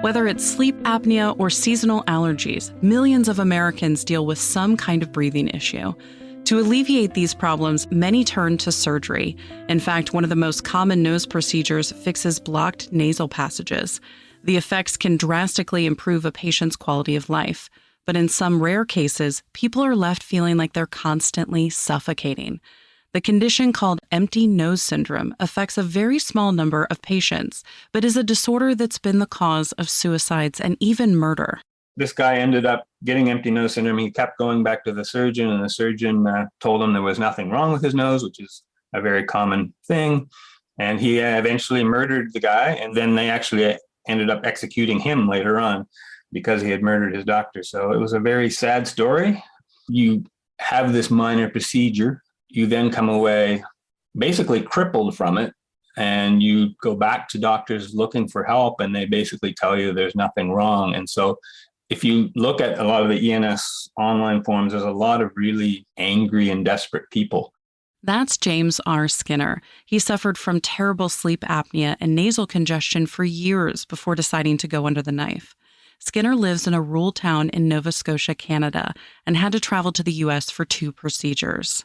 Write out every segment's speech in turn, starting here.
Whether it's sleep apnea or seasonal allergies, millions of Americans deal with some kind of breathing issue. To alleviate these problems, many turn to surgery. In fact, one of the most common nose procedures fixes blocked nasal passages. The effects can drastically improve a patient's quality of life. But in some rare cases, people are left feeling like they're constantly suffocating. The condition called empty nose syndrome affects a very small number of patients, but is a disorder that's been the cause of suicides and even murder. This guy ended up getting empty nose syndrome. He kept going back to the surgeon, and the surgeon told him there was nothing wrong with his nose, which is a very common thing. And he eventually murdered the guy, and then they actually ended up executing him later on because he had murdered his doctor. So it was a very sad story. You have this minor procedure. You then come away basically crippled from it, and you go back to doctors looking for help, and they basically tell you there's nothing wrong. And so if you look at a lot of the ENS online forums, there's a lot of really angry and desperate people. That's James R. Skinner. He suffered from terrible sleep apnea and nasal congestion for years before deciding to go under the knife. Skinner lives in a rural town in Nova Scotia, Canada, and had to travel to the U.S. for 2 procedures.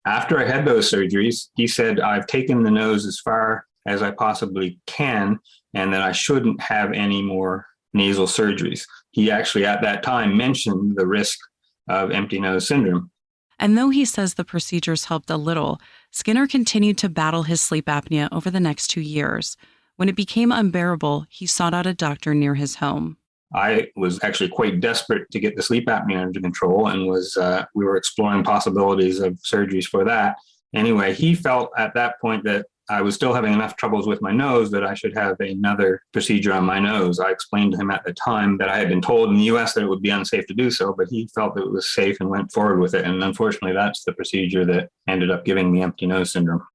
After I had those surgeries, he said, I've taken the nose as far as I possibly can, and that I shouldn't have any more nasal surgeries. He actually at that time mentioned the risk of empty nose syndrome. And though he says the procedures helped a little, Skinner continued to battle his sleep apnea over the next 2 years. When it became unbearable, he sought out a doctor near his home. I was actually quite desperate to get the sleep apnea under control, and we were exploring possibilities of surgeries for that. Anyway, he felt at that point that I was still having enough troubles with my nose that I should have another procedure on my nose. I explained to him at the time that I had been told in the US that it would be unsafe to do so, but he felt that it was safe and went forward with it. And unfortunately, that's the procedure that ended up giving me empty nose syndrome.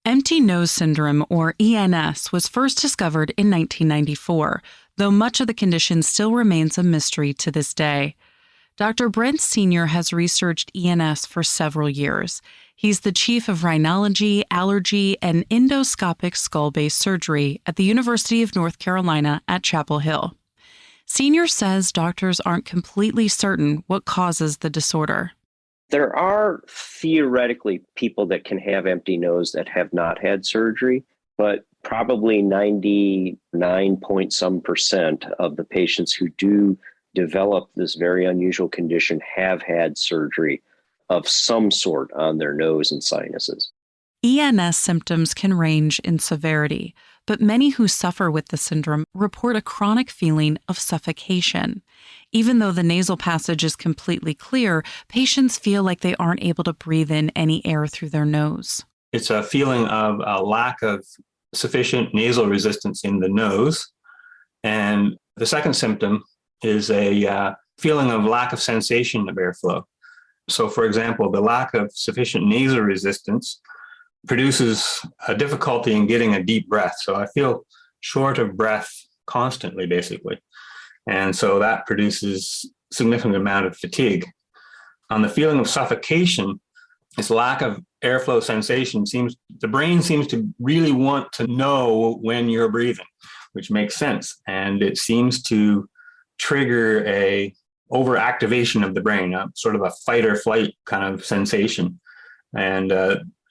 Empty nose syndrome, or ENS, was first discovered in 1994, though much of the condition still remains a mystery to this day. Dr. Brent Sr. has researched ENS for several years. He's the chief of rhinology, allergy, and endoscopic skull-base surgery at the University of North Carolina at Chapel Hill. Sr. says doctors aren't completely certain what causes the disorder. There are theoretically people that can have empty nose that have not had surgery, but probably 99% of the patients who do develop this very unusual condition have had surgery of some sort on their nose and sinuses. ENS symptoms can range in severity, but many who suffer with the syndrome report a chronic feeling of suffocation. Even though the nasal passage is completely clear, patients feel like they aren't able to breathe in any air through their nose. It's a feeling of a lack of sufficient nasal resistance in the nose. And the second symptom is a feeling of lack of sensation of airflow. So, for example, the lack of sufficient nasal resistance produces a difficulty in getting a deep breath. So I feel short of breath constantly, basically. And so that produces a significant amount of fatigue. On the feeling of suffocation, this lack of airflow sensation the brain seems to really want to know when you're breathing, which makes sense. And it seems to trigger a overactivation of the brain, sort of a fight or flight kind of sensation. And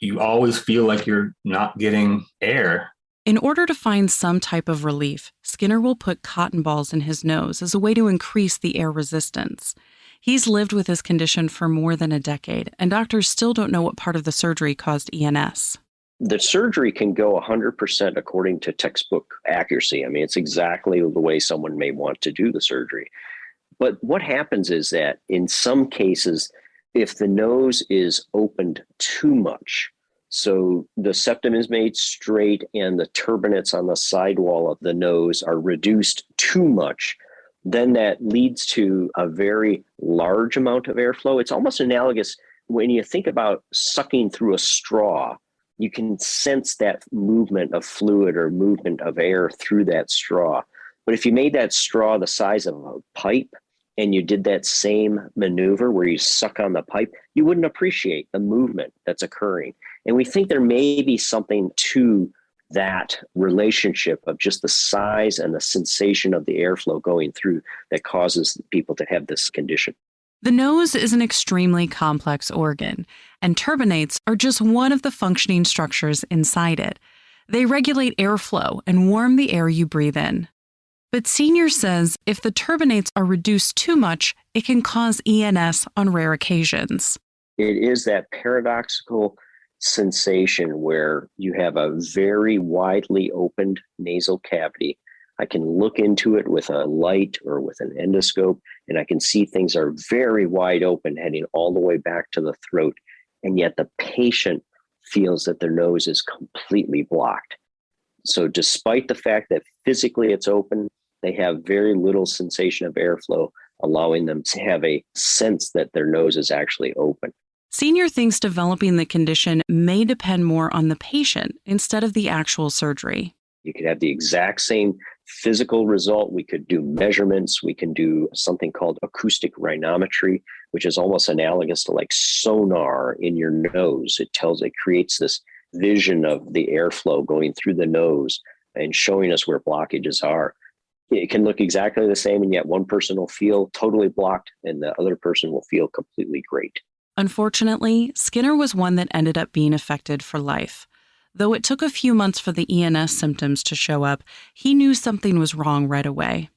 you always feel like you're not getting air. In order to find some type of relief, Skinner will put cotton balls in his nose as a way to increase the air resistance. He's lived with his condition for more than a decade, and doctors still don't know what part of the surgery caused ENS. The surgery can go 100% according to textbook accuracy. I mean, it's exactly the way someone may want to do the surgery. But what happens is that in some cases, if the nose is opened too much, so the septum is made straight and the turbinates on the sidewall of the nose are reduced too much, then that leads to a very large amount of airflow. It's almost analogous when you think about sucking through a straw. You can sense that movement of fluid or movement of air through that straw. But if you made that straw the size of a pipe and you did that same maneuver where you suck on the pipe, you wouldn't appreciate the movement that's occurring. And we think there may be something to that relationship of just the size and the sensation of the airflow going through that causes people to have this condition. The nose is an extremely complex organ, and turbinates are just one of the functioning structures inside it. They regulate airflow and warm the air you breathe in. But Senior says if the turbinates are reduced too much, it can cause ENS on rare occasions. It is that paradoxical sensation where you have a very widely opened nasal cavity. I can look into it with a light or with an endoscope, and I can see things are very wide open, heading all the way back to the throat. And yet the patient feels that their nose is completely blocked. So despite the fact that physically it's open, they have very little sensation of airflow, allowing them to have a sense that their nose is actually open. Senior thinks developing the condition may depend more on the patient instead of the actual surgery. You could have the exact same physical result. We could do measurements. We can do something called acoustic rhinometry, which is almost analogous to like sonar in your nose. It creates this vision of the airflow going through the nose and showing us where blockages are. It can look exactly the same, and yet one person will feel totally blocked and the other person will feel completely great. Unfortunately, Skinner was one that ended up being affected for life. Though it took a few months for the ENS symptoms to show up, he knew something was wrong right away.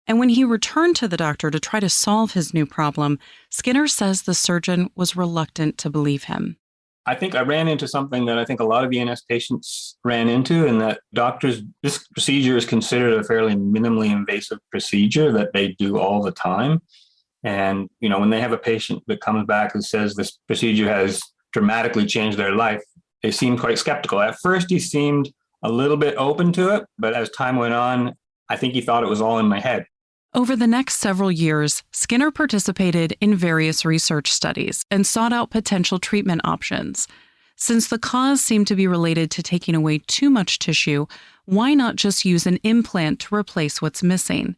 And when he returned to the doctor to try to solve his new problem, Skinner says the surgeon was reluctant to believe him. I think I ran into something that I think a lot of ENS patients ran into, and that this procedure is considered a fairly minimally invasive procedure that they do all the time. And, when they have a patient that comes back and says this procedure has dramatically changed their life, they seem quite skeptical. At first, he seemed a little bit open to it, but as time went on, I think he thought it was all in my head. Over the next several years, Skinner participated in various research studies and sought out potential treatment options. Since the cause seemed to be related to taking away too much tissue, why not just use an implant to replace what's missing?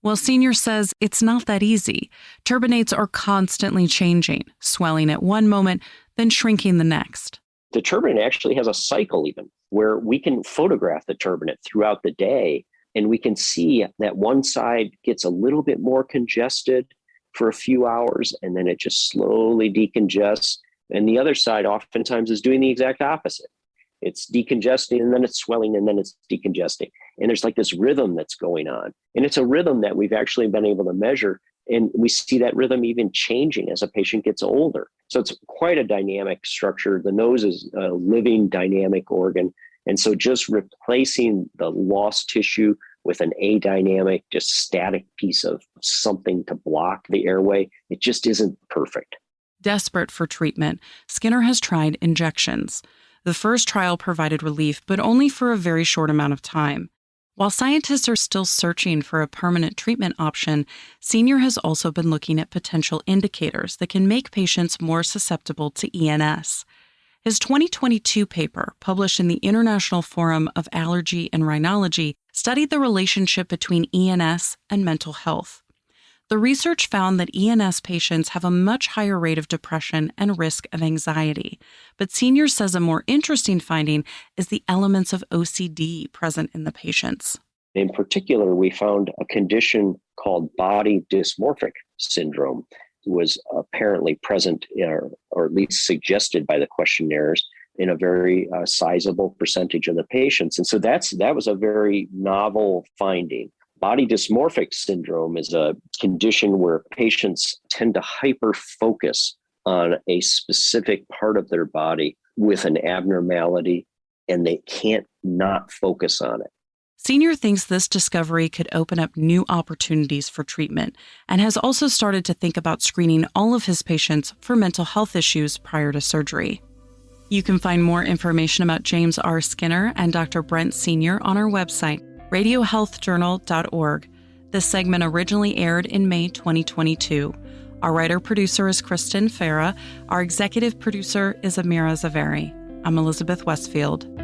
Well, Senior says it's not that easy. Turbinates are constantly changing, swelling at one moment, then shrinking the next. The turbinate actually has a cycle even where we can photograph the turbinate throughout the day, and we can see that one side gets a little bit more congested for a few hours, and then it just slowly decongests. And the other side oftentimes is doing the exact opposite. It's decongesting, and then it's swelling, and then it's decongesting. And there's like this rhythm that's going on. And it's a rhythm that we've actually been able to measure. And we see that rhythm even changing as a patient gets older. So it's quite a dynamic structure. The nose is a living, dynamic organ. And so just replacing the lost tissue with an adynamic, just static piece of something to block the airway, it just isn't perfect. Desperate for treatment, Skinner has tried injections. The first trial provided relief, but only for a very short amount of time. While scientists are still searching for a permanent treatment option, Senior has also been looking at potential indicators that can make patients more susceptible to ENS. His 2022 paper, published in the International Forum of Allergy and Rhinology, studied the relationship between ENS and mental health. The research found that ENS patients have a much higher rate of depression and risk of anxiety. But Senior says a more interesting finding is the elements of OCD present in the patients. In particular, we found a condition called body dysmorphic syndrome was apparently present or at least suggested by the questionnaires in a very sizable percentage of the patients. And so that was a very novel finding. Body dysmorphic syndrome is a condition where patients tend to hyper-focus on a specific part of their body with an abnormality, and they can't not focus on it. Senior thinks this discovery could open up new opportunities for treatment and has also started to think about screening all of his patients for mental health issues prior to surgery. You can find more information about James R. Skinner and Dr. Brent Senior on our website, radiohealthjournal.org. This segment originally aired in May 2022. Our writer-producer is Kristen Farah. Our executive producer is Amira Zaveri. I'm Elizabeth Westfield.